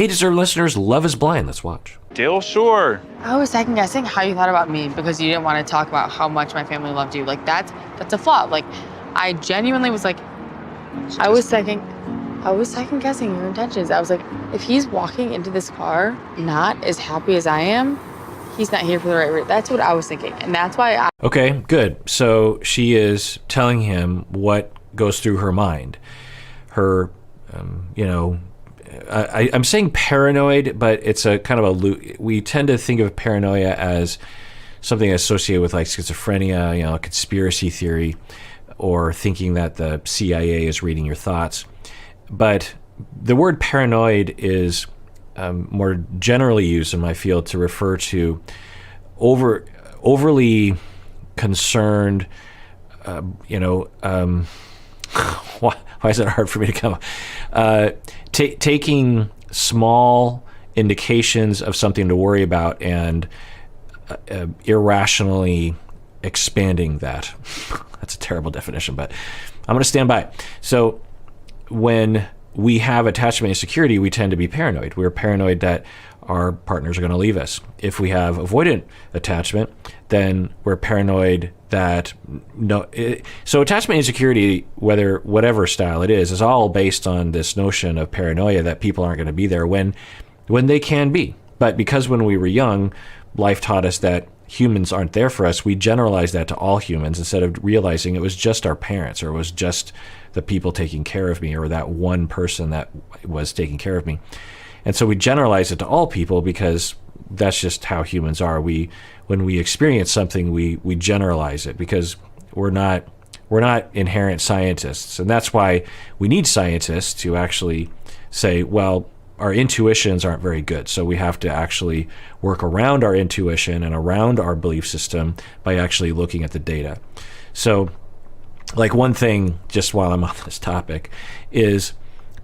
Hey, deserved listeners, Love is Blind. Let's watch. Still sure. I was second guessing how you thought about me because you didn't want to talk about how much my family loved you. Like that's a flaw. Like I genuinely was like, I was second guessing your intentions. I was like, if he's walking into this car not as happy as I am, he's not here for the right reason. That's what I was thinking. And that's why Okay, good. So she is telling him what goes through her mind. Her, I'm saying paranoid, but it's a kind of we tend to think of paranoia as something associated with like schizophrenia, conspiracy theory, or thinking that the CIA is reading your thoughts. But the word paranoid is more generally used in my field to refer to overly concerned, why is it hard for me to come up? Taking small indications of something to worry about and irrationally expanding that. That's a terrible definition, but I'm going to stand by it. So when we have attachment insecurity, we tend to be paranoid. We're paranoid that our partners are going to leave us. If we have avoidant attachment, then we're paranoid that so attachment insecurity, whatever style it is all based on this notion of paranoia that people aren't going to be there when they can be. But because when we were young, life taught us that humans aren't there for us, we generalized that to all humans instead of realizing it was just our parents, or it was just the people taking care of me, or that one person that was taking care of me. And so we generalize it to all people because that's just how humans are. When we experience something, we generalize it because we're not inherent scientists. And that's why we need scientists to actually say, well, our intuitions aren't very good. So we have to actually work around our intuition and around our belief system by actually looking at the data. So like one thing, just while I'm on this topic, is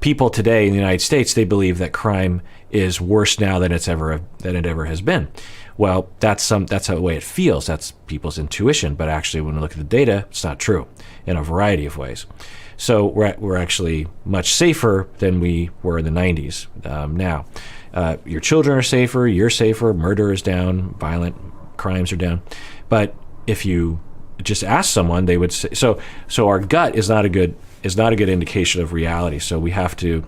people today in the United States, they believe that crime is worse now than it ever has been. Well, that's the way it feels. That's people's intuition. But actually, when we look at the data, it's not true in a variety of ways. So we're actually much safer than we were in the 90s now. Your children are safer. You're safer. Murder is down. Violent crimes are down. But if you just ask someone, they would say so. Our gut is not a good indication of reality. So we have to.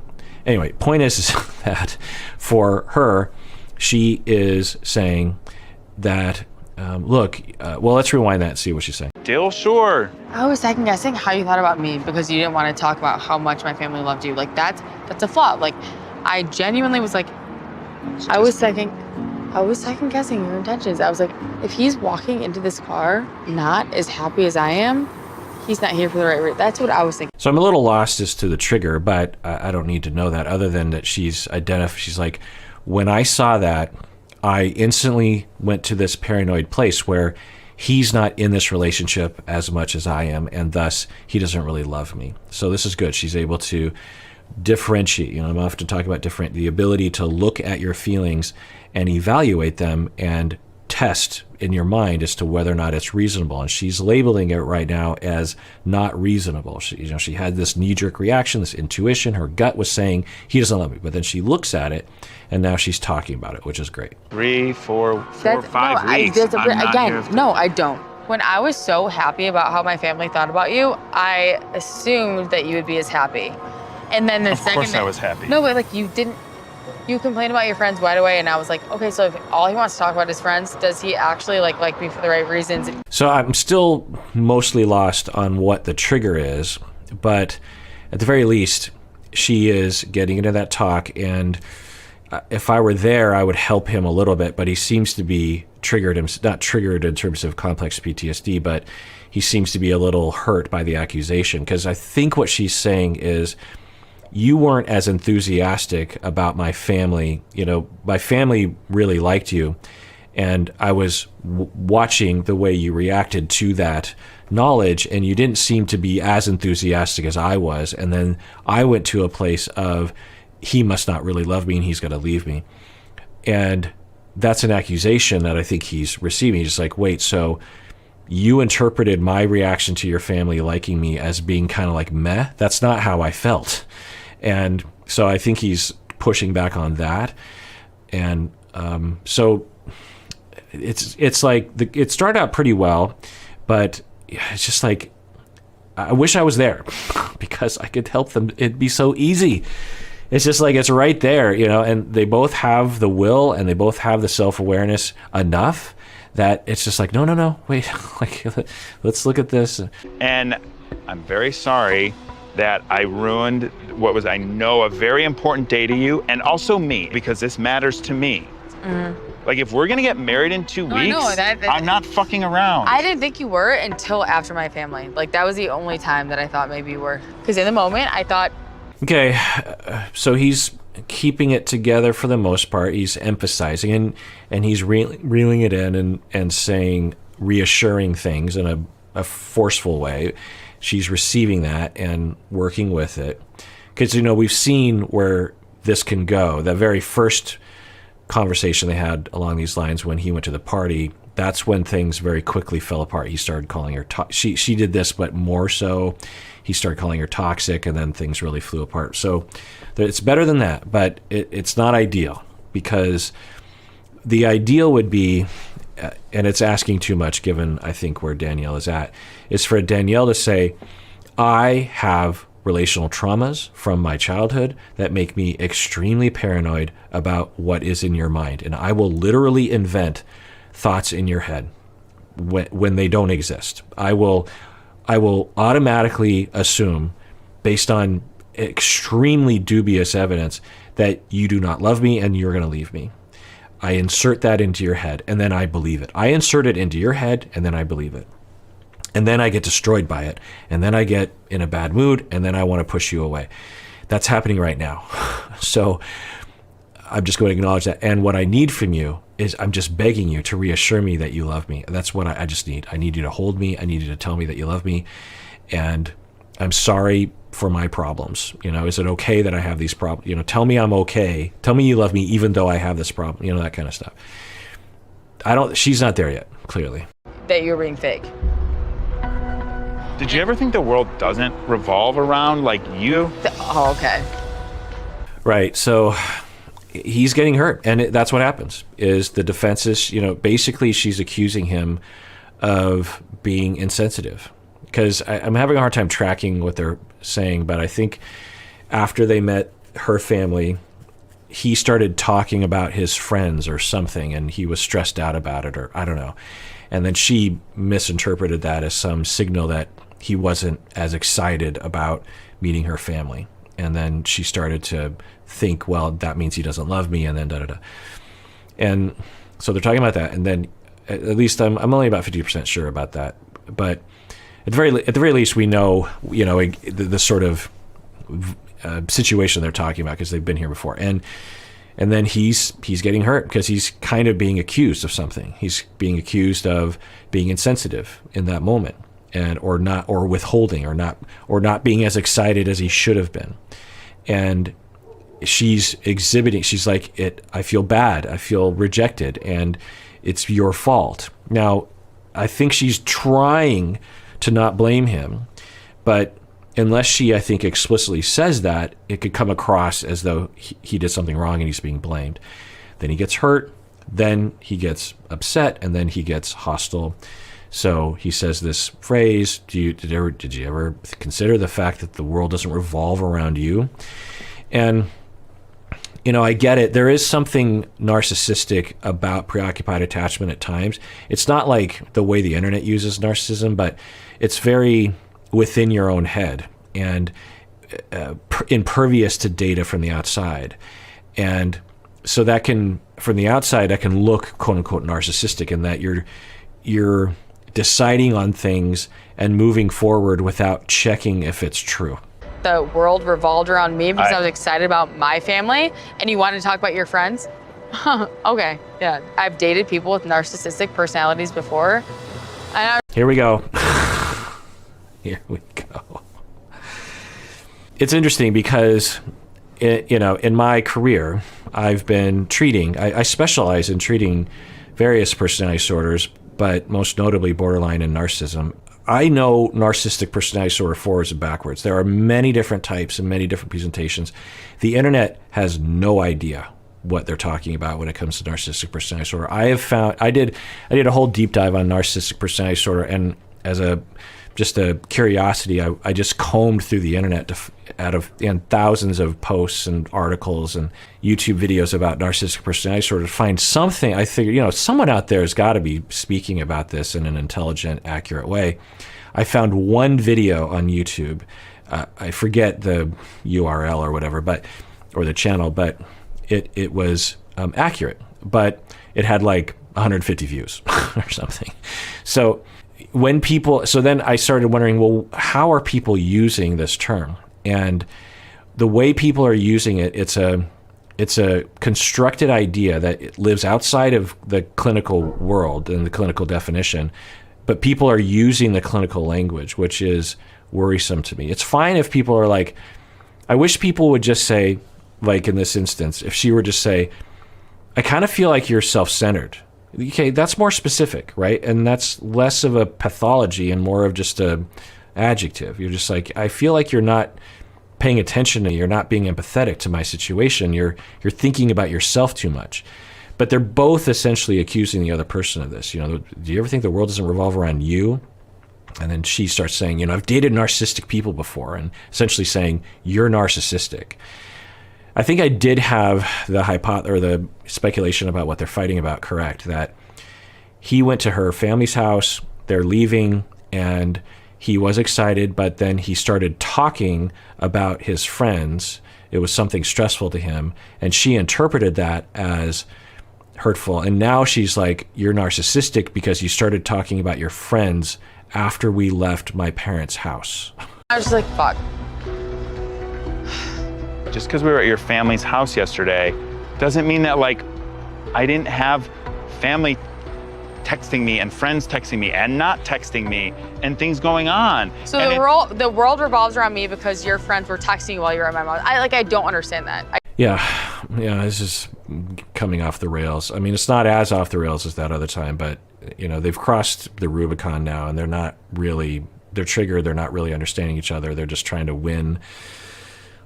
Anyway, point is that for her, she is saying that. Well, let's rewind that and see what she's saying. Still sure. I was second guessing how you thought about me because you didn't want to talk about how much my family loved you. Like that's a flaw. Like I genuinely was like, I was second guessing your intentions. I was like, if he's walking into this car not as happy as I am, he's not here for the right reason. That's what I was thinking. So I'm a little lost as to the trigger, but I don't need to know that other than that she's like, when I saw that, I instantly went to this paranoid place where he's not in this relationship as much as I am, and thus he doesn't really love me. So this is good. She's able to differentiate. I'm often talking about the ability to look at your feelings and evaluate them and test in your mind as to whether or not it's reasonable. And she's labeling it right now as not reasonable. She had this knee-jerk reaction, this intuition. Her gut was saying he doesn't love me, but then she looks at it, and now she's talking about it, which is great. 3, 4, 5 weeks. I don't. When I was so happy about how my family thought about you, I assumed that you would be as happy. And then the second, of course I was happy. No, but like you didn't. You complained about your friends right away, and I was like, okay, so if all he wants to talk about is friends, does he actually like me for the right reasons? So I'm still mostly lost on what the trigger is, but at the very least, she is getting into that talk, and if I were there, I would help him a little bit, but he seems to be not triggered in terms of complex PTSD, but he seems to be a little hurt by the accusation, because I think what she's saying is, you weren't as enthusiastic about my family. My family really liked you, and I was watching the way you reacted to that knowledge, and you didn't seem to be as enthusiastic as I was. And then I went to a place of, he must not really love me and he's going to leave me. And that's an accusation that I think he's receiving. He's just like, wait, so you interpreted my reaction to your family liking me as being kind of like meh? That's not how I felt. And so I think he's pushing back on that. And so it's like it started out pretty well, but it's just like, I wish I was there because I could help them. It'd be so easy. It's just like, it's right there, and they both have the will and they both have the self-awareness enough that it's just like, no, wait, like, let's look at this. And I'm very sorry that I ruined what was, I know, a very important day to you and also me, because this matters to me. Like, if we're gonna get married in 2 weeks, I'm not fucking around. I didn't think you were until after my family. Like, that was the only time that I thought maybe you were. Because in the moment, I thought... Okay, so he's keeping it together for the most part. He's emphasizing and he's reeling it in and saying reassuring things in a forceful way. She's receiving that and working with it. Because, we've seen where this can go. That very first conversation they had along these lines when he went to the party, that's when things very quickly fell apart. He started calling her she did this, but more so he started calling her toxic, and then things really flew apart. So it's better than that, but it's not ideal, because the ideal would be, and it's asking too much given I think where Danielle is at, is for Danielle to say, I have relational traumas from my childhood that make me extremely paranoid about what is in your mind. And I will literally invent thoughts in your head when they don't exist. I will automatically assume, based on extremely dubious evidence, that you do not love me and you're going to leave me. I insert that into your head and then I believe it. I insert it into your head and then I believe it. And then I get destroyed by it. And then I get in a bad mood and then I want to push you away. That's happening right now. So I'm just going to acknowledge that. And what I need from you is, I'm just begging you to reassure me that you love me. And that's what I just need. I need you to hold me. I need you to tell me that you love me. And I'm sorry for my problems. Is it okay that I have these problems? Tell me I'm okay. Tell me you love me even though I have this problem. That kind of stuff. She's not there yet, clearly. That you're being fake. Did you ever think the world doesn't revolve around, like, you? Oh, okay. Right. So he's getting hurt, and that's what happens, is the defenses, basically she's accusing him of being insensitive. Because I'm having a hard time tracking what they're saying, but I think after they met her family, he started talking about his friends or something, and he was stressed out about it, or I don't know. And then she misinterpreted that as some signal that he wasn't as excited about meeting her family. And then she started to think, well, that means he doesn't love me, and then da-da-da. And so they're talking about that, and then at least I'm only about 50% sure about that. But at the very least, we know, the sort of situation they're talking about, because they've been here before. And then he's getting hurt because he's kind of being accused of something. He's being accused of being insensitive in that moment, or withholding, or not being as excited as he should have been. And she's like, I feel bad, I feel rejected, and it's your fault. Now, I think she's trying to not blame him, but unless she, I think, explicitly says that, it could come across as though he did something wrong and he's being blamed. Then he gets hurt, then he gets upset, and then he gets hostile. So he says this phrase, did you ever consider the fact that the world doesn't revolve around you? And, I get it. There is something narcissistic about preoccupied attachment at times. It's not like the way the internet uses narcissism, but it's very within your own head and impervious to data from the outside. And so that can, from the outside, that can look quote unquote narcissistic, in that you're deciding on things and moving forward without checking if it's true. The world revolved around me because I was excited about my family, and you wanted to talk about your friends? Okay, yeah. I've dated people with narcissistic personalities before. Here we go. Here we go. It's interesting because, in my career, I've been I specialize in treating various personality disorders, but most notably borderline and narcissism. I know narcissistic personality disorder forwards and backwards. There are many different types and many different presentations. The internet has no idea what they're talking about when it comes to narcissistic personality disorder. I did a whole deep dive on narcissistic personality disorder, and as just a curiosity, I just combed through the internet and thousands of posts and articles and YouTube videos about narcissistic personality disorder to find something. I figured, someone out there has got to be speaking about this in an intelligent, accurate way. I found one video on YouTube. I forget the URL or whatever, or the channel, but it was accurate, but it had like 150 views or something. So then I started wondering, well, how are people using this term? And the way people are using it, it's a constructed idea that it lives outside of the clinical world and the clinical definition, but people are using the clinical language, which is worrisome to me. It's fine if people are like, I wish people would just say, like in this instance, if she were just say, I kind of feel like you're self-centered. Okay, that's more specific, right? And that's less of a pathology and more of just a adjective. You're just like, I feel like you're not paying attention to me. You're not being empathetic to my situation. You're thinking about yourself too much. But they're both essentially accusing the other person of this. Do you ever think the world doesn't revolve around you? And then she starts saying, I've dated narcissistic people before, and essentially saying, you're narcissistic. I think I did have the speculation about what they're fighting about correct, that he went to her family's house, they're leaving, and he was excited, but then he started talking about his friends. It was something stressful to him, and she interpreted that as hurtful. And now she's like, you're narcissistic because you started talking about your friends after we left my parents' house. I was just like, fuck. Just because we were at your family's house yesterday doesn't mean that I didn't have family texting me and friends texting me and not texting me and things going on. So the world revolves around me because your friends were texting you while you were at my mom. I don't understand that. Yeah, this is coming off the rails. I mean, it's not as off the rails as that other time, but they've crossed the Rubicon now, and they're triggered. They're not really understanding each other. They're just trying to win.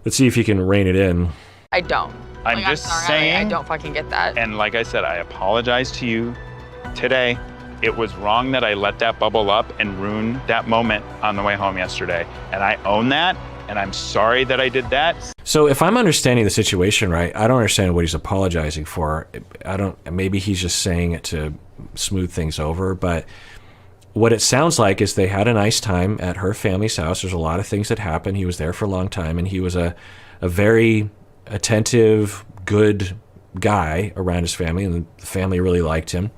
Let's see if you can rein it in. I don't. I'm just saying. I don't fucking get that. And like I said, I apologize to you today. It was wrong that I let that bubble up and ruin that moment on the way home yesterday. And I own that. And I'm sorry that I did that. So if I'm understanding the situation right, I don't understand what he's apologizing for. Maybe he's just saying it to smooth things over, but what it sounds like is they had a nice time at her family's house. There's a lot of things that happened. He was there for a long time, and he was a very attentive, good guy around his family, and the family really liked him.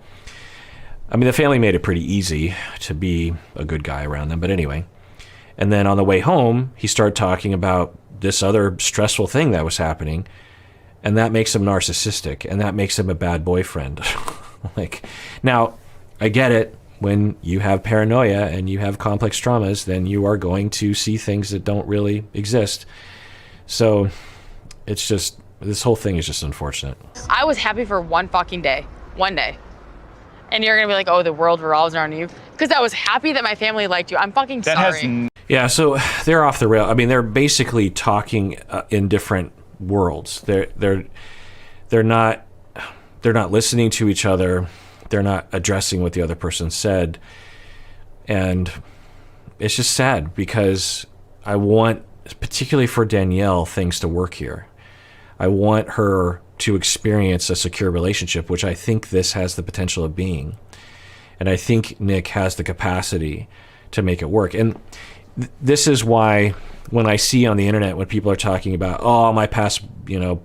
I mean, the family made it pretty easy to be a good guy around them, but anyway. And then on the way home, he started talking about this other stressful thing that was happening, and that makes him narcissistic, and that makes him a bad boyfriend. Now, I get it. When you have paranoia and you have complex traumas, then you are going to see things that don't really exist. So it's just, this whole thing is just unfortunate. I was happy for one fucking day. One day. And you're going to be like, oh, the world revolves around you? Because I was happy that my family liked you. I'm fucking sorry. Yeah, so they're off the rail. I mean, they're basically talking in different worlds. They're not listening to each other. They're not addressing what the other person said. And it's just sad because I want, particularly for Danielle, things to work here. I want her to experience a secure relationship, which I think this has the potential of being. And I think Nick has the capacity to make it work. And this is why when I see on the internet when people are talking about, oh, my past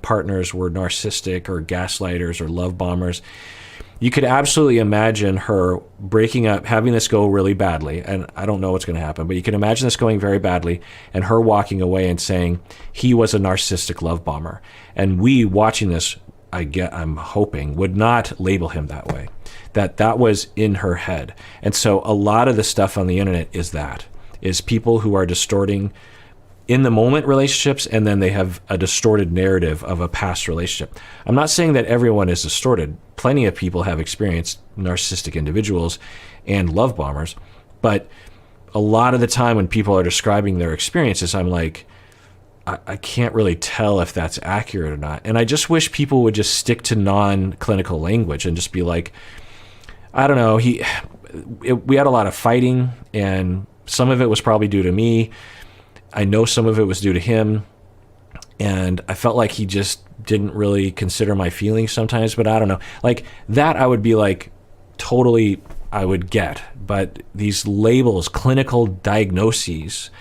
partners were narcissistic or gaslighters or love bombers, you could absolutely imagine her breaking up, having this go really badly, and I don't know what's going to happen, but you can imagine this going very badly, and her walking away and saying he was a narcissistic love bomber. And we watching this, I'm hoping, would not label him that way, that was in her head. And so a lot of the stuff on the internet is people who are distorting in the moment relationships, and then they have a distorted narrative of a past relationship. I'm not saying that everyone is distorted. Plenty of people have experienced narcissistic individuals and love bombers, but a lot of the time when people are describing their experiences, I'm like, I can't really tell if that's accurate or not. And I just wish people would just stick to non-clinical language and just be like, I don't know, we had a lot of fighting, and some of it was probably due to me. I know some of it was due to him, and I felt like he just didn't really consider my feelings sometimes, but I don't know. Like that I would be like, totally, I would get. But these labels, clinical diagnoses,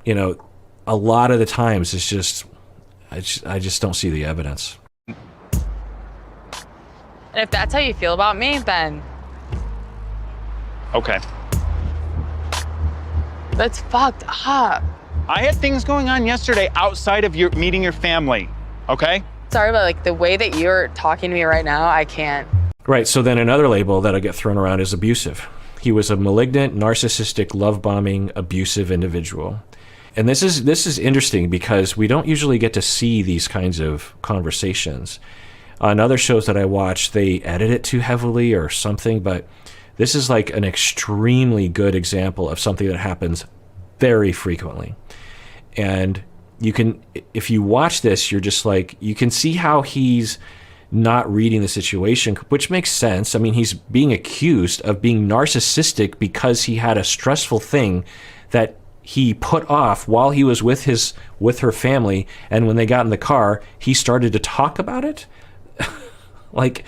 you know, a lot of the times it's just, I just don't see the evidence. And if that's how you feel about me, then Okay. that's fucked up. I had things going on yesterday outside of your meeting your family, okay? Sorry, but like the way that you're talking to me right now, I can't. Right, so then another label that'll get thrown around is abusive. He was a malignant, narcissistic, love-bombing, abusive individual. And this is interesting because we don't usually get to see these kinds of conversations. On other shows that I watch, they edit it too heavily or something, but this is like an extremely good example of something that happens very frequently. And you can, if you watch this, you're just like, you can see how he's not reading the situation, which makes sense. I mean, he's being accused of being narcissistic because he had a stressful thing that he put off while he was with her family, and when they got in the car, he started to talk about it. Like,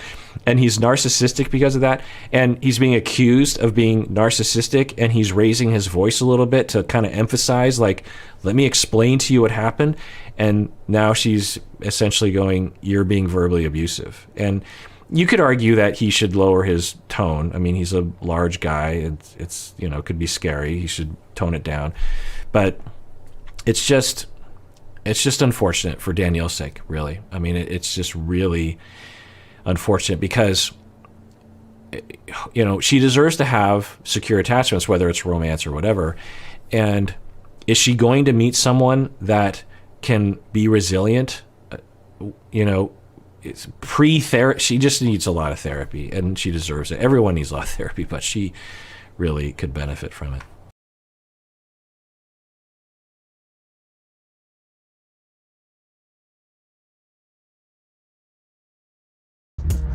and he's narcissistic because of that, and he's being accused of being narcissistic, and he's raising his voice a little bit to kind of emphasize, like, let me explain to you what happened. And now she's essentially going, you're being verbally abusive. And you could argue that he should lower his tone. I mean, he's a large guy. It's you know, could be scary. He should tone it down. But it's just unfortunate for Danielle's sake, really. I mean, it's just really unfortunate because, you know, she deserves to have secure attachments, whether it's romance or whatever. And is she going to meet someone that can be resilient? You know, it's pre-therapy. She just needs a lot of therapy, and she deserves it. Everyone needs a lot of therapy, but she really could benefit from it.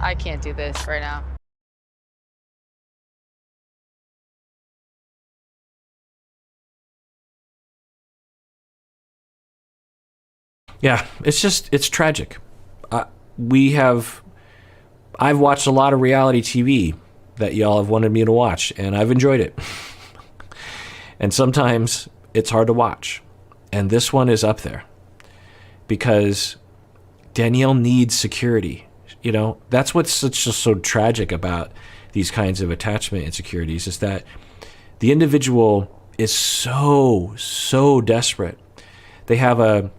I can't do this right now. Yeah, it's tragic. I've watched a lot of reality TV that y'all have wanted me to watch, and I've enjoyed it. And sometimes it's hard to watch. And this one is up there because Danielle needs security. You know, that's what's so tragic about these kinds of attachment insecurities, is that the individual is so desperate. They have a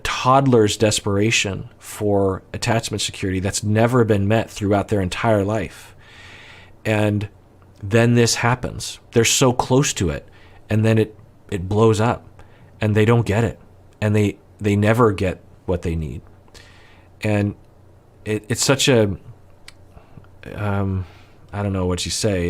toddler's desperation for attachment security that's never been met throughout their entire life. And then this happens. They're so close to it, and then it blows up, and they don't get it, and they never get what they need. And it's such a I don't know what you say.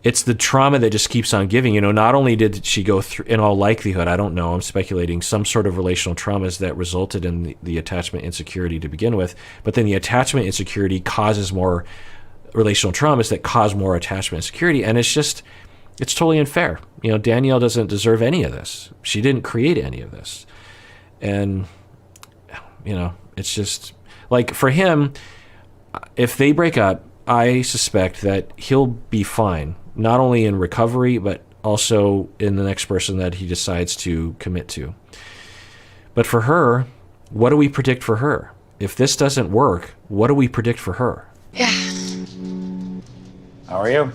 It's the trauma that just keeps on giving. You know, not only did she go through, in all likelihood, I don't know, I'm speculating, some sort of relational traumas that resulted in the attachment insecurity to begin with, but then the attachment insecurity causes more relational traumas that cause more attachment insecurity, and it's totally unfair. You know, Danielle doesn't deserve any of this. She didn't create any of this. And, you know, it's just, like, for him, if they break up, I suspect that he'll be fine, not only in recovery, but also in the next person that he decides to commit to. But for her, what do we predict for her? If this doesn't work, what do we predict for her? Yeah. How are you?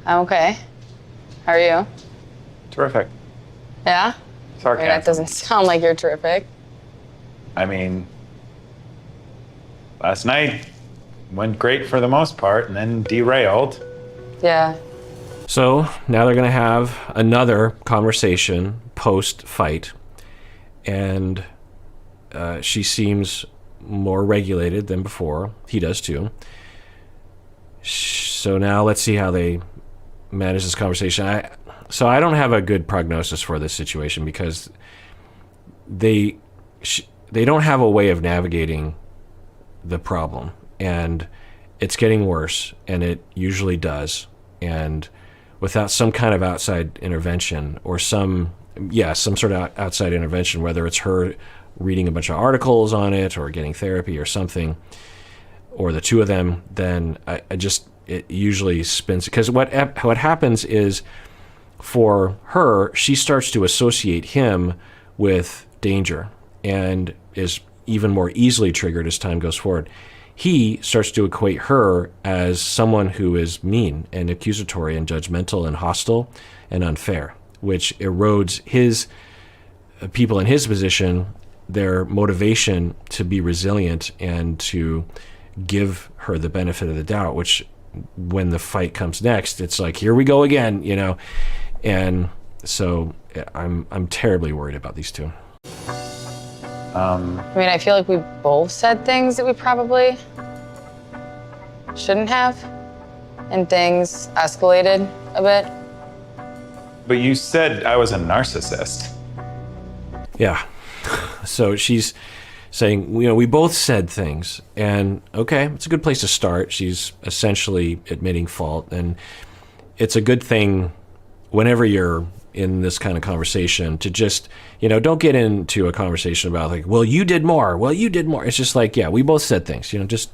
I'm okay. How are you? Terrific. Yeah? Sarcasm. That doesn't sound like you're terrific. I mean, last night went great for the most part and then derailed. Yeah. So now they're going to have another conversation post-fight, and she seems more regulated than before. He does too. So now let's see how they manage this conversation. So I don't have a good prognosis for this situation because they don't have a way of navigating the problem, and it's getting worse, and it usually does. And without some kind of outside intervention or some sort of outside intervention, whether it's her reading a bunch of articles on it or getting therapy or something, or the two of them, then it usually spins. Because what happens is, for her, she starts to associate him with danger and is even more easily triggered as time goes forward. He starts to equate her as someone who is mean and accusatory and judgmental and hostile and unfair, which erodes people in his position, their motivation to be resilient and to give her the benefit of the doubt, which when the fight comes next, it's like, here we go again, And so I'm terribly worried about these two. I feel like we both said things that we probably shouldn't have, and things escalated a bit. But you said I was a narcissist. Yeah. So she's saying, we both said things, and okay, it's a good place to start. She's essentially admitting fault, and it's a good thing whenever you're in this kind of conversation to just, don't get into a conversation about like, well, you did more. It's just like, yeah, we both said things, just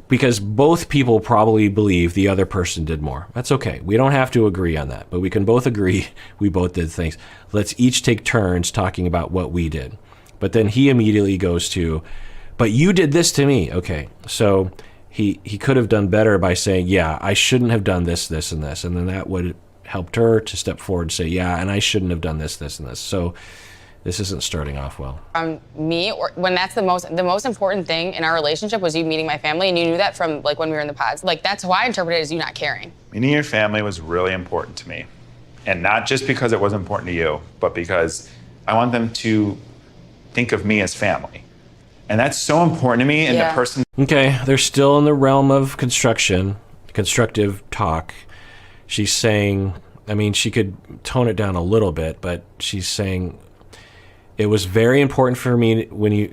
because both people probably believe the other person did more. That's okay. We don't have to agree on that, but we can both agree we both did things. Let's each take turns talking about what we did. But then he immediately goes to, but you did this to me. Okay. So he could have done better by saying, yeah, I shouldn't have done this, this, and this. And then that would helped her to step forward and say, yeah, and I shouldn't have done this, this, and this. So this isn't starting off well. When that's the most important thing in our relationship was you meeting my family, and you knew that from like when we were in the pods. Like, that's how I interpret it, as you not caring. Meeting your family was really important to me. And not just because it was important to you, but because I want them to think of me as family. And that's so important to me, and the person... Okay, they're still in the realm of constructive talk. She's saying, she could tone it down a little bit, but she's saying, it was very important for me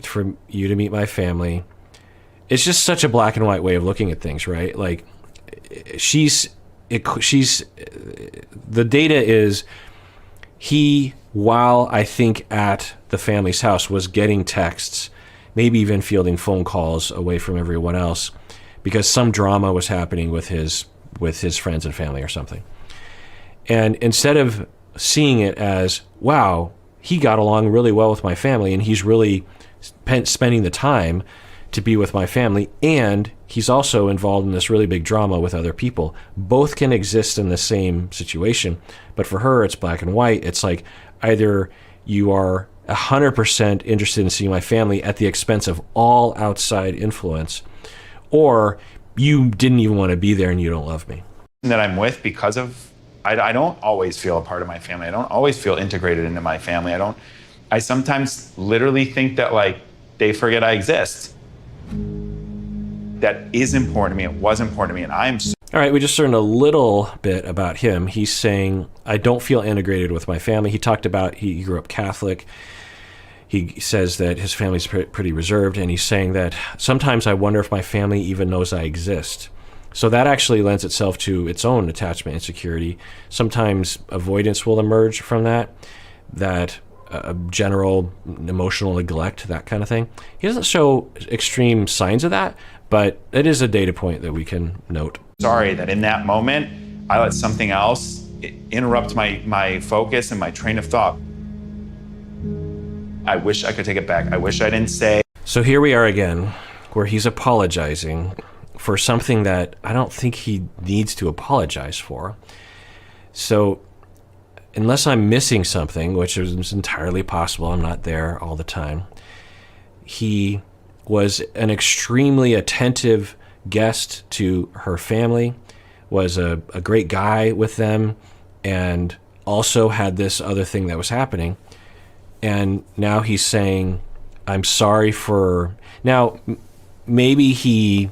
for you to meet my family. It's just such a black and white way of looking at things, right? Like, the data is he, while I think at the family's house, was getting texts, maybe even fielding phone calls away from everyone else because some drama was happening with his friends and family or something. And instead of seeing it as, wow, he got along really well with my family and he's really spending the time to be with my family, and he's also involved in this really big drama with other people. Both can exist in the same situation, but for her, it's black and white. It's like either you are 100% interested in seeing my family at the expense of all outside influence, or you didn't even want to be there and you don't love me. That I'm with because of, I don't always feel a part of my family. I don't always feel integrated into my family. I sometimes literally think that like they forget I exist. That is important to me. It was important to me. And all right, we just learned a little bit about him. He's saying, I don't feel integrated with my family. He talked about, he grew up Catholic. He says that his family's pretty reserved, and he's saying that sometimes I wonder if my family even knows I exist. So that actually lends itself to its own attachment insecurity. Sometimes avoidance will emerge from that general emotional neglect, that kind of thing. He doesn't show extreme signs of that, but it is a data point that we can note. Sorry that in that moment, I let something else interrupt my focus and my train of thought. I wish I could take it back. I wish I didn't say. So here we are again, where he's apologizing for something that I don't think he needs to apologize for. So unless I'm missing something, which is entirely possible, I'm not there all the time, he was an extremely attentive guest to her family, was a great guy with them, and also had this other thing that was happening. And now he's saying, I'm sorry for... Now, maybe he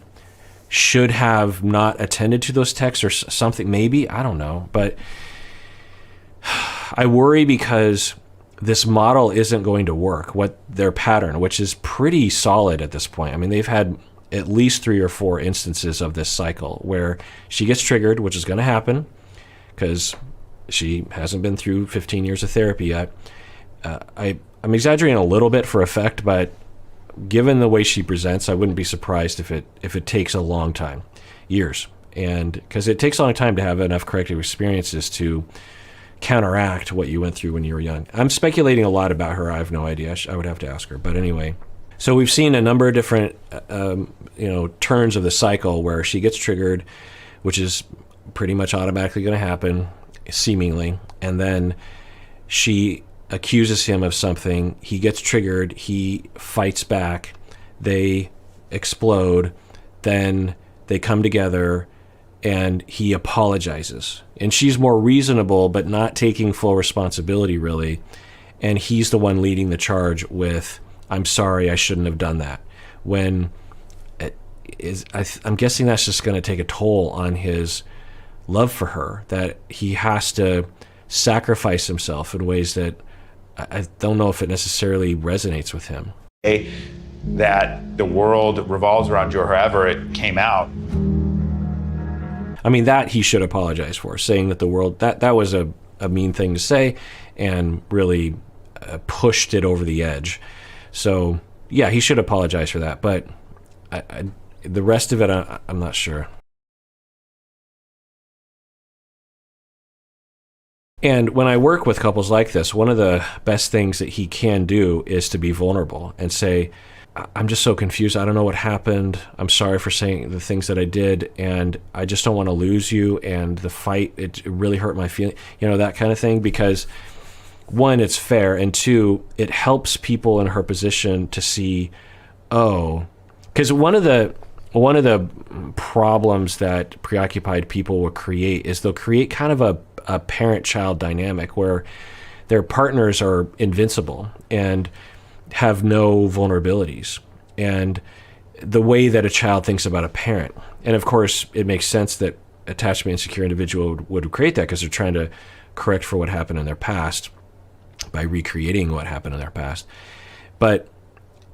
should have not attended to those texts or something, maybe, I don't know. But I worry because this model isn't going to work. What their pattern, which is pretty solid at this point. I mean, they've had at least 3 or 4 instances of this cycle where she gets triggered, which is going to happen because she hasn't been through 15 years of therapy yet. I'm exaggerating a little bit for effect, but given the way she presents, I wouldn't be surprised if it takes a long time, years. And because it takes a long time to have enough corrective experiences to counteract what you went through when you were young. I'm speculating a lot about her. I have no idea. I would have to ask her. But anyway, so we've seen a number of different, turns of the cycle where she gets triggered, which is pretty much automatically going to happen, seemingly. And then she accuses him of something. He gets triggered. He fights back. They explode. Then they come together and he apologizes. And she's more reasonable, but not taking full responsibility, really. And he's the one leading the charge with, I'm sorry, I shouldn't have done that. When I'm guessing that's just going to take a toll on his love for her, that he has to sacrifice himself in ways that I don't know if it necessarily resonates with him. That the world revolves around you, or however it came out. I mean, that he should apologize for, saying that the world, that was a mean thing to say and really pushed it over the edge. So, yeah, he should apologize for that. But the rest of it, I'm not sure. And when I work with couples like this, one of the best things that he can do is to be vulnerable and say, I'm just so confused. I don't know what happened. I'm sorry for saying the things that I did, and I just don't want to lose you. And the fight, it really hurt my feeling, that kind of thing. Because one, it's fair, and two, it helps people in her position to see, because one of the problems that preoccupied people will create is they'll create kind of a parent-child dynamic where their partners are invincible and have no vulnerabilities, and the way that a child thinks about a parent. And of course, it makes sense that attachment insecure individual would create that because they're trying to correct for what happened in their past by recreating what happened in their past. But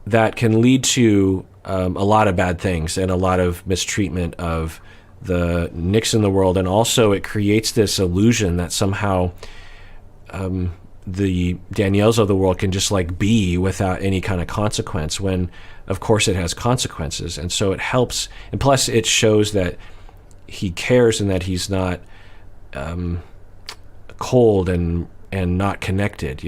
that can lead to a lot of bad things and a lot of mistreatment of the Nicks in the world. And also it creates this illusion that somehow the Danielles of the world can just be without any kind of consequence, when of course it has consequences. And so it helps, and plus it shows that he cares and that he's not cold and not connected,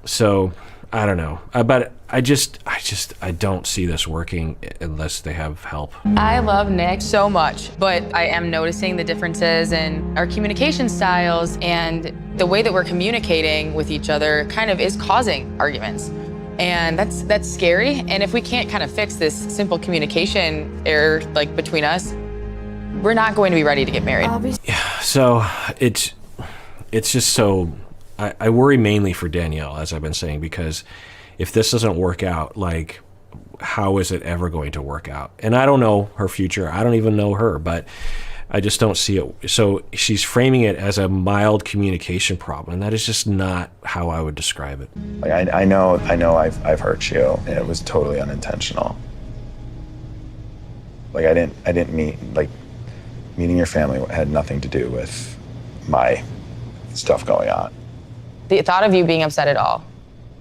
So I don't know, but I don't see this working unless they have help. I love Nick so much, but I am noticing the differences in our communication styles, and the way that we're communicating with each other kind of is causing arguments. And that's scary. And if we can't kind of fix this simple communication error between us, we're not going to be ready to get married. Yeah, so it's just so, I worry mainly for Danielle, as I've been saying, because if this doesn't work out, how is it ever going to work out? And I don't know her future. I don't even know her, but I just don't see it. So she's framing it as a mild communication problem, and that is just not how I would describe it. I know I've hurt you, and it was totally unintentional. I didn't meeting your family had nothing to do with my stuff going on. The thought of you being upset at all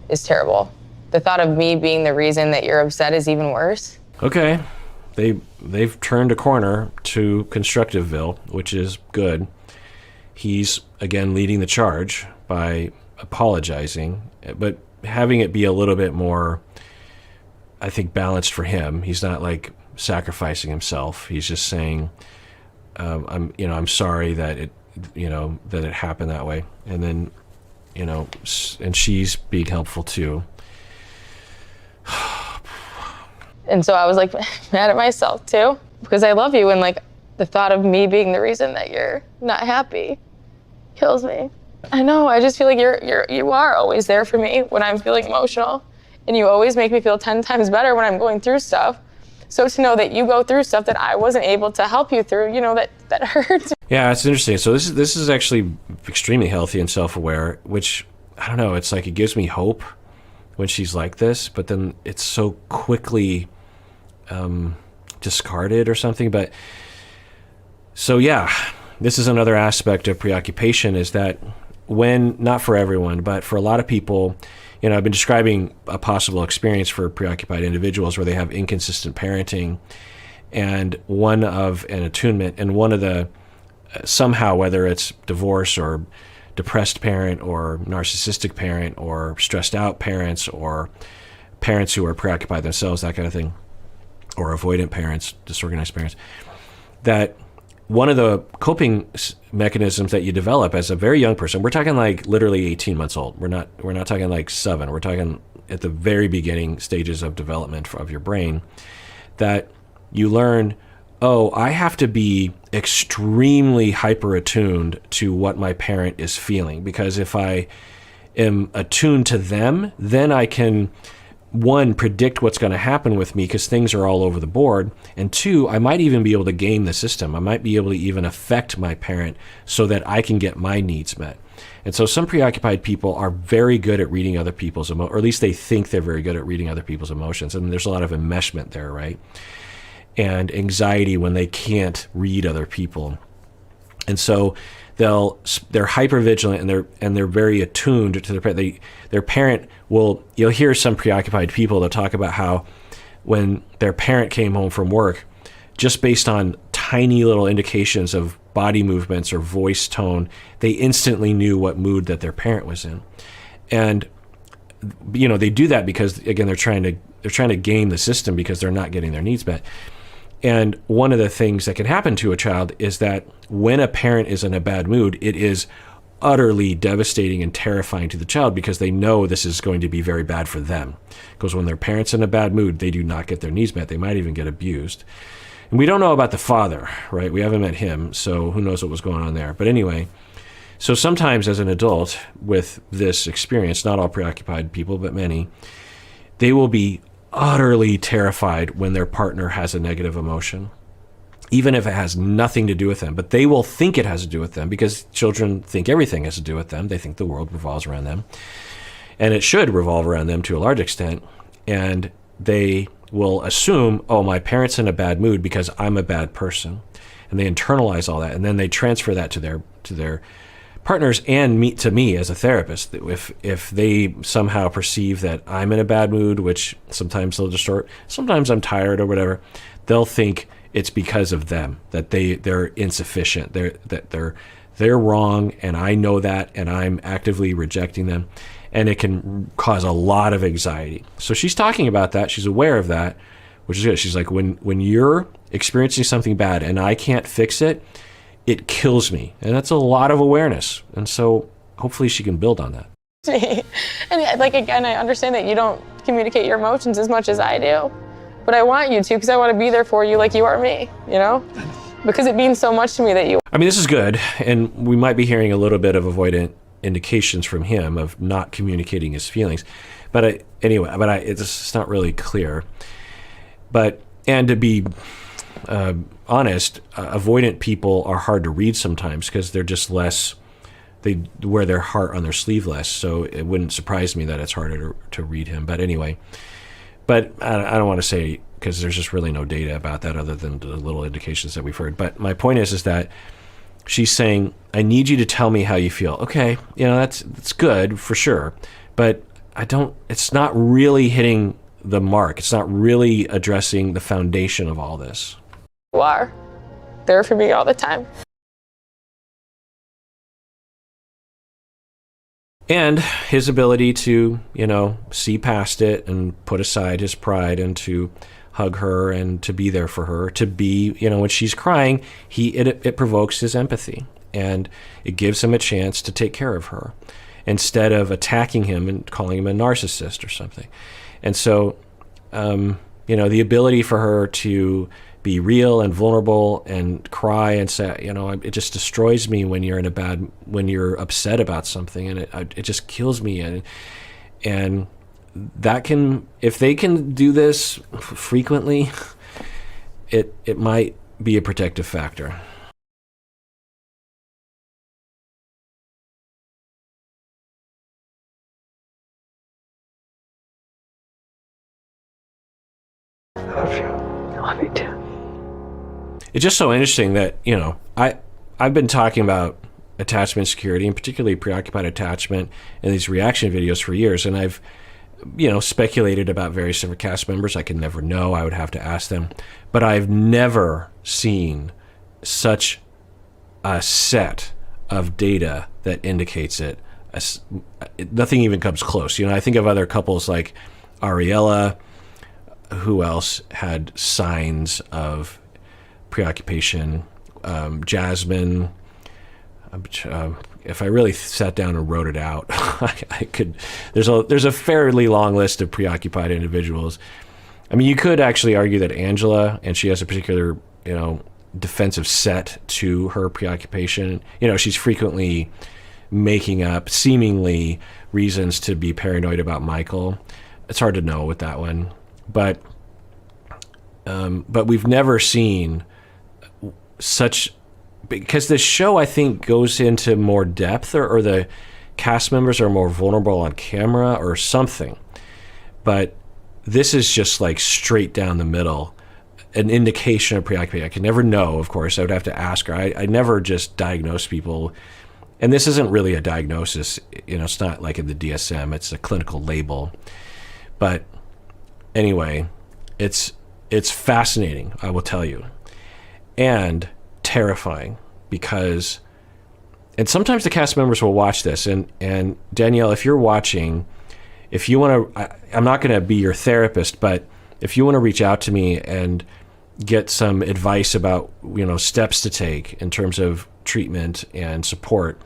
is terrible. The thought of me being the reason that you're upset is even worse. Okay, they've turned a corner to Constructiveville, which is good. He's again leading the charge by apologizing, but having it be a little bit more, I think, balanced for him. He's not sacrificing himself. He's just saying, I'm sorry that it happened that way. And then, and she's being helpful too. And so I was mad at myself too, because I love you, and the thought of me being the reason that you're not happy kills me. I know, I just feel like you are always there for me when I'm feeling emotional, and you always make me feel 10 times better when I'm going through stuff. So to know that you go through stuff that I wasn't able to help you through, you know, that hurts. Yeah, it's interesting. So this is actually extremely healthy and self-aware, which, I don't know, it's like it gives me hope when she's like this, but then it's so quickly discarded or something. But so yeah, this is another aspect of preoccupation, is that when, not for everyone, but for a lot of people, you know, I've been describing a possible experience for preoccupied individuals where they have inconsistent parenting and an attunement, and one of the, somehow, whether it's divorce or depressed parent or narcissistic parent or stressed out parents or parents who are preoccupied themselves, that kind of thing, or avoidant parents, disorganized parents, that one of the coping mechanisms that you develop as a very young person, we're talking like literally 18 months old. We're not talking like 7. We're talking at the very beginning stages of development of your brain, that you learn, oh, I have to be extremely hyper attuned to what my parent is feeling, because if I am attuned to them, then I can, 1, predict what's going to happen with me because things are all over the board, and 2, I might even be able to game the system. I might be able to even affect my parent so that I can get my needs met. And so some preoccupied people are very good at reading other people's emotions, or at least they think they're very good at reading other people's emotions. And there's a lot of enmeshment there, right? And anxiety when they can't read other people. And so they're hyper vigilant, and they're very attuned to their parent will, you'll hear some preoccupied people, they'll talk about how when their parent came home from work, just based on tiny little indications of body movements or voice tone, they instantly knew what mood that their parent was in. And you know, they do that because, again, they're trying to game the system because they're not getting their needs met. And one of the things that can happen to a child is that when a parent is in a bad mood, it is utterly devastating and terrifying to the child because they know this is going to be very bad for them. Because when their parent's in a bad mood, they do not get their needs met. They might even get abused. And we don't know about the father, right? We haven't met him, so who knows what was going on there. But anyway, so sometimes as an adult with this experience, not all preoccupied people, but many, they will be utterly terrified when their partner has a negative emotion, even if it has nothing to do with them. But they will think it has to do with them because children think everything has to do with them. They think the world revolves around them, and it should revolve around them to a large extent. And they will assume, oh, my parent's in a bad mood because I'm a bad person, and they internalize all that, and then they transfer that to their partners and to me as a therapist. If they somehow perceive that I'm in a bad mood, which sometimes they'll distort, sometimes I'm tired or whatever, they'll think it's because of them, that they're insufficient, they're wrong, and I know that, and I'm actively rejecting them, and it can cause a lot of anxiety. So she's talking about that. She's aware of that, which is good. She's like, when you're experiencing something bad and I can't fix it, it kills me. And that's a lot of awareness. And so hopefully she can build on that. And like, again, I understand that you don't communicate your emotions as much as I do, but I want you to, because I want to be there for you like you are me, you know? Because it means so much to me that you... I mean, this is good. And we might be hearing a little bit of avoidant indications from him of not communicating his feelings. But it's not really clear. And to be honest, avoidant people are hard to read sometimes because they're just less, they wear their heart on their sleeve less. So it wouldn't surprise me that it's harder to read him. But anyway, I don't want to say, because there's just really no data about that other than the little indications that we've heard. But my point is that she's saying, I need you to tell me how you feel. Okay, that's good for sure. But it's not really hitting the mark. It's not really addressing the foundation of all this. You are there for me all the time. And his ability to, see past it and put aside his pride and to hug her and to be there for her, to be, when she's crying, it provokes his empathy and it gives him a chance to take care of her instead of attacking him and calling him a narcissist or something. And so, the ability for her to be real and vulnerable and cry and say, it just destroys me when you're upset about something, and it just kills me. And that can, if they can do this frequently, it might be a protective factor. I love you. I love you too. It's just so interesting that, I've been talking about attachment security and particularly preoccupied attachment in these reaction videos for years. And I've, speculated about various different cast members. I can never know. I would have to ask them. But I've never seen such a set of data that indicates it. Nothing even comes close. I think of other couples like Ariella. Who else had signs of preoccupation? Jasmine. If I really sat down and wrote it out, I could. There's a fairly long list of preoccupied individuals. I mean, you could actually argue that Angela, and she has a particular, defensive set to her preoccupation. She's frequently making up seemingly reasons to be paranoid about Michael. It's hard to know with that one. But we've never seen such, because this show, I think, goes into more depth, or the cast members are more vulnerable on camera or something. But this is just like straight down the middle, an indication of preoccupation. I can never know, of course. I would have to ask her. I never just diagnose people. And this isn't really a diagnosis. It's not like in the DSM. It's a clinical label. But anyway, it's fascinating, I will tell you, and terrifying, because, and sometimes the cast members will watch this, and Danielle, if you're watching, if you want to, I'm not going to be your therapist, but if you want to reach out to me and get some advice about, steps to take in terms of treatment and support,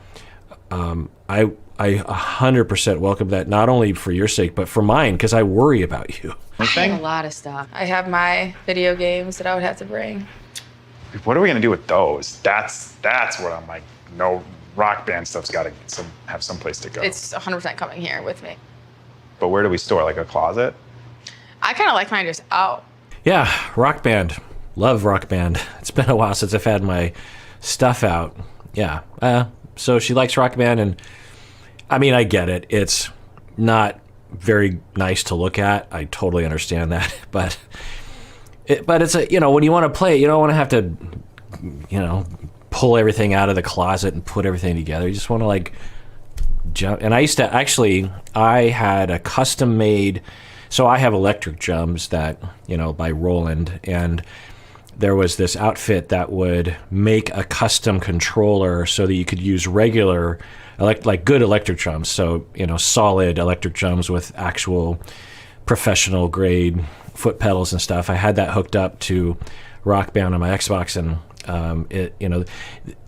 I 100% welcome that, not only for your sake, but for mine, because I worry about you. I have a lot of stuff. I have my video games that I would have to bring. What are we gonna do with those? That's what I'm like, no, Rock Band stuff's gotta have some place to go. It's 100% coming here with me. But where do we store, like a closet? I kind of like mine just out. Yeah, Rock Band. Love Rock Band. It's been a while since I've had my stuff out. Yeah. So she likes Rock Band, and I mean, I get it. It's not very nice to look at. I totally understand that. But it's when you want to play it, you don't want to have to, pull everything out of the closet and put everything together. You just want to like jump. And I had a custom made, so I have electric drums that, by Roland, and there was this outfit that would make a custom controller so that you could use regular like good electric drums, so solid electric drums with actual professional grade foot pedals and stuff. I had that hooked up to Rock Band on my Xbox, and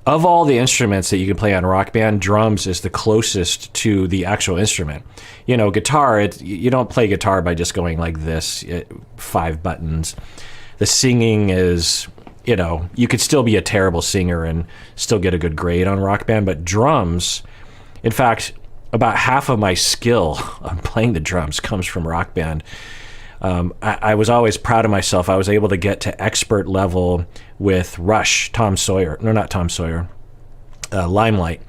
of all the instruments that you can play on Rock Band, drums is the closest to the actual instrument. Guitar, you don't play guitar by just going like this, 5 buttons. The singing is, you could still be a terrible singer and still get a good grade on Rock Band, but drums, in fact, about half of my skill on playing the drums comes from Rock Band. I was always proud of myself. I was able to get to expert level with Rush, Limelight.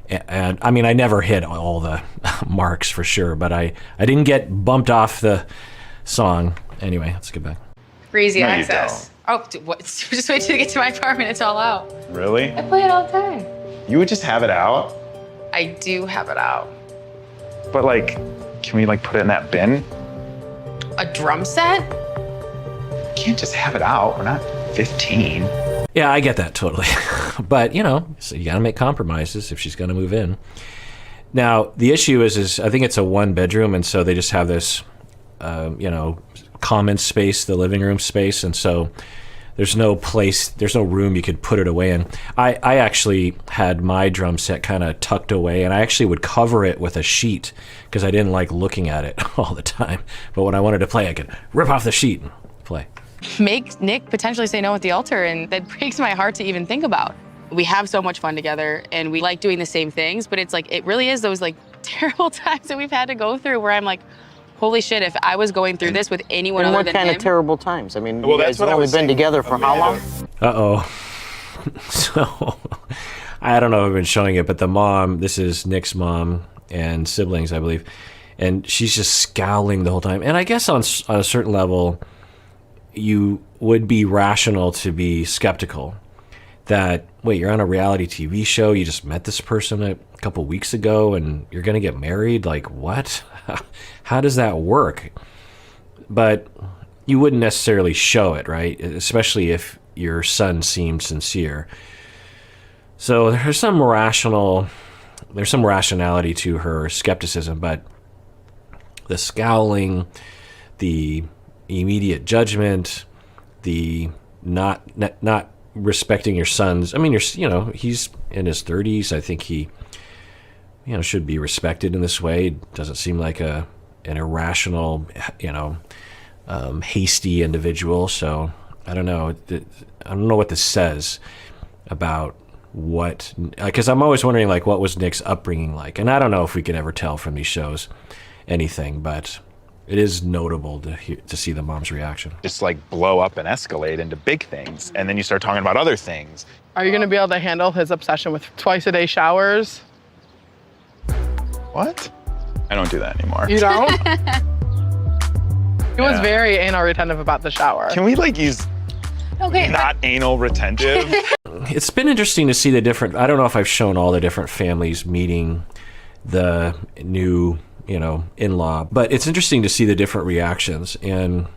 And I mean, I never hit all the marks for sure, but I didn't get bumped off the song. Anyway, let's get back. Easy No, you access. Oh, what? Just wait till you get to my apartment. It's all out. Really? I play it all the time. You would just have it out? I do have it out. But like, can we like put it in that bin? A drum set? You can't just have it out. We're not 15. Yeah, I get that totally. But, so you got to make compromises if she's going to move in. Now, the issue is I think it's a 1-bedroom, and so they just have this, common space, the living room space, and so there's no room you could put it away in. I actually had my drum set kind of tucked away, and I actually would cover it with a sheet because I didn't like looking at it all the time. But when I wanted to play, I could rip off the sheet and play. Make Nick potentially say no at the altar, and that breaks my heart to even think about. We have so much fun together, and we like doing the same things, but it's like, it really is those like terrible times that we've had to go through where I'm like, holy shit, if I was going through this with anyone And other what than kind him. of terrible times? I mean, Well, you that's guys what I have only was been saying, together for how long? Uh-oh. So, I don't know if I've been showing it, but the mom, this is Nick's mom and siblings, I believe, and she's just scowling the whole time. And I guess on a certain level, you would be rational to be skeptical that, wait, you're on a reality TV show, you just met this person a couple weeks ago, and you're going to get married? Like, what? How does that work? But you wouldn't necessarily show it, right? Especially if your son seemed sincere. So there's some rationality to her skepticism, but the scowling, the immediate judgment, the not respecting your son's. I mean, he's in his 30s. I think he, should be respected in this way. Doesn't seem like an irrational, hasty individual. So I don't know. I don't know what this says about what, because I'm always wondering, like, what was Nick's upbringing like? And I don't know if we could ever tell from these shows anything, but it is notable to see the mom's reaction. Just like blow up and escalate into big things. And then you start talking about other things. Are you going to be able to handle his obsession with twice-a-day showers? What? I don't do that anymore. You don't? He was Yeah. very anal retentive about the shower. Can we like use not anal retentive? It's been interesting to see the different, I don't know if I've shown all the different families meeting the new, in-law, but it's interesting to see the different reactions. And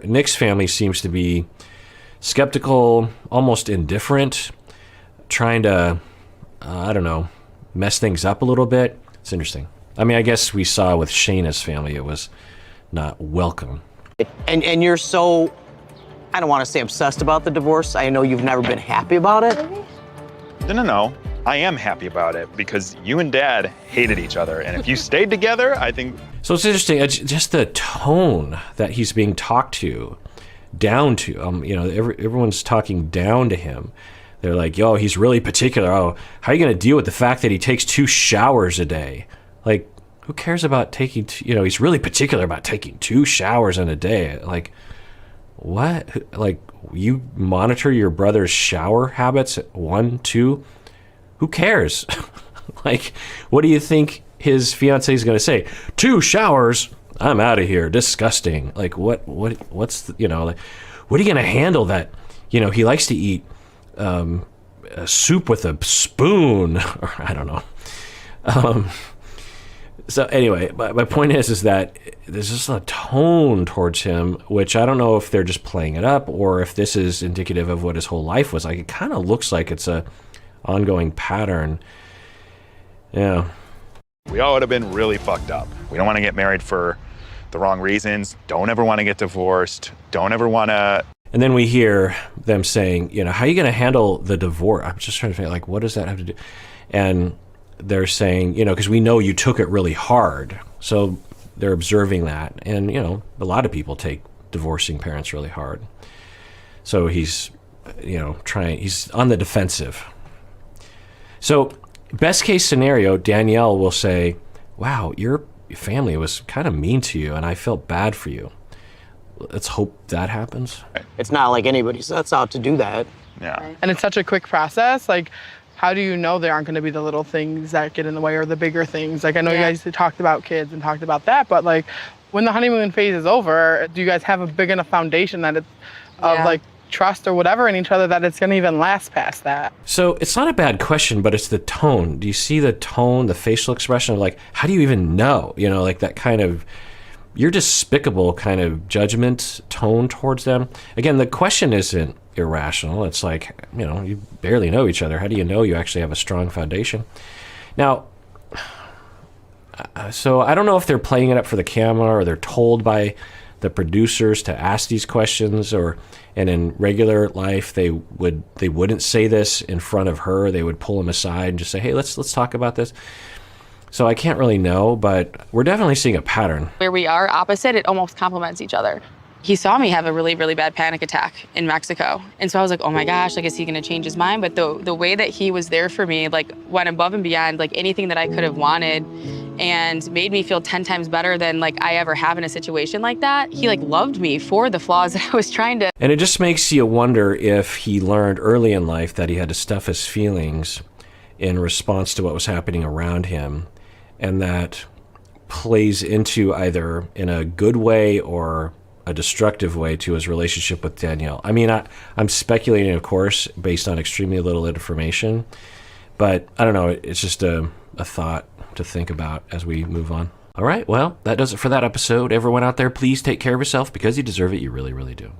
Nick's family seems to be skeptical, almost indifferent, trying to, mess things up a little bit. It's interesting. I mean, I guess we saw with Shayna's family, it was not welcome. And you're so, I don't want to say obsessed about the divorce. I know you've never been happy about it. No. I am happy about it because you and Dad hated each other. And if you stayed together, I think... So it's interesting, just the tone that he's being talked to, down to. Everyone's talking down to him. They're like, yo, he's really particular. Oh, how are you going to deal with the fact that he takes 2 showers a day? Like, who cares about taking, he's really particular about taking 2 showers in a day. Like, what? Like, you monitor your brother's shower habits at 1, 2? Who cares? Like, what do you think his fiance is going to say? 2 showers? I'm out of here. Disgusting. Like, what's the, like, what are you going to handle that, he likes to eat a soup with a spoon, or I don't know. So anyway, my point is that there's just a tone towards him, which I don't know if they're just playing it up or if this is indicative of what his whole life was like. It kind of looks like it's a ongoing pattern. Yeah. We all would have been really fucked up. We don't want to get married for the wrong reasons. Don't ever want to get divorced. Don't ever want to... And then we hear them saying, how are you going to handle the divorce? I'm just trying to figure, like, what does that have to do? And they're saying, because we know you took it really hard. So they're observing that. And, a lot of people take divorcing parents really hard. So he's, he's on the defensive. So best case scenario, Danielle will say, wow, your family was kind of mean to you and I felt bad for you. Let's hope that happens. It's not like anybody sets out to do that. Yeah. And it's such a quick process. Like, how do you know there aren't going to be the little things that get in the way or the bigger things? Like, I know you guys talked about kids and talked about that, but like, when the honeymoon phase is over, do you guys have a big enough foundation that it's of like trust or whatever in each other that it's going to even last past that? So it's not a bad question, but it's the tone. Do you see the tone, the facial expression of like, how do you even know? Like that kind of, your despicable kind of judgment tone towards them. Again, the question isn't irrational. It's like, you barely know each other. How do you know you actually have a strong foundation? Now, so I don't know if they're playing it up for the camera or they're told by the producers to ask these questions, and in regular life they wouldn't say this in front of her. They would pull him aside and just say, hey, let's talk about this. So I can't really know, but we're definitely seeing a pattern. Where we are opposite, it almost complements each other. He saw me have a really, really bad panic attack in Mexico. And so I was like, oh my gosh, like, is he gonna change his mind? But the way that he was there for me, like, went above and beyond, like, anything that I could have wanted. and made me feel 10 times better than like I ever have in a situation like that. He like loved me for the flaws that I was trying to. And it just makes you wonder if he learned early in life that he had to stuff his feelings in response to what was happening around him, and that plays into either in a good way or a destructive way to his relationship with Danielle. I mean, I'm speculating, of course, based on extremely little information, but I don't know. It's just a thought to think about as we move on. All right, well, that does it for that episode. Everyone out there, please take care of yourself because you deserve it. You really, really do.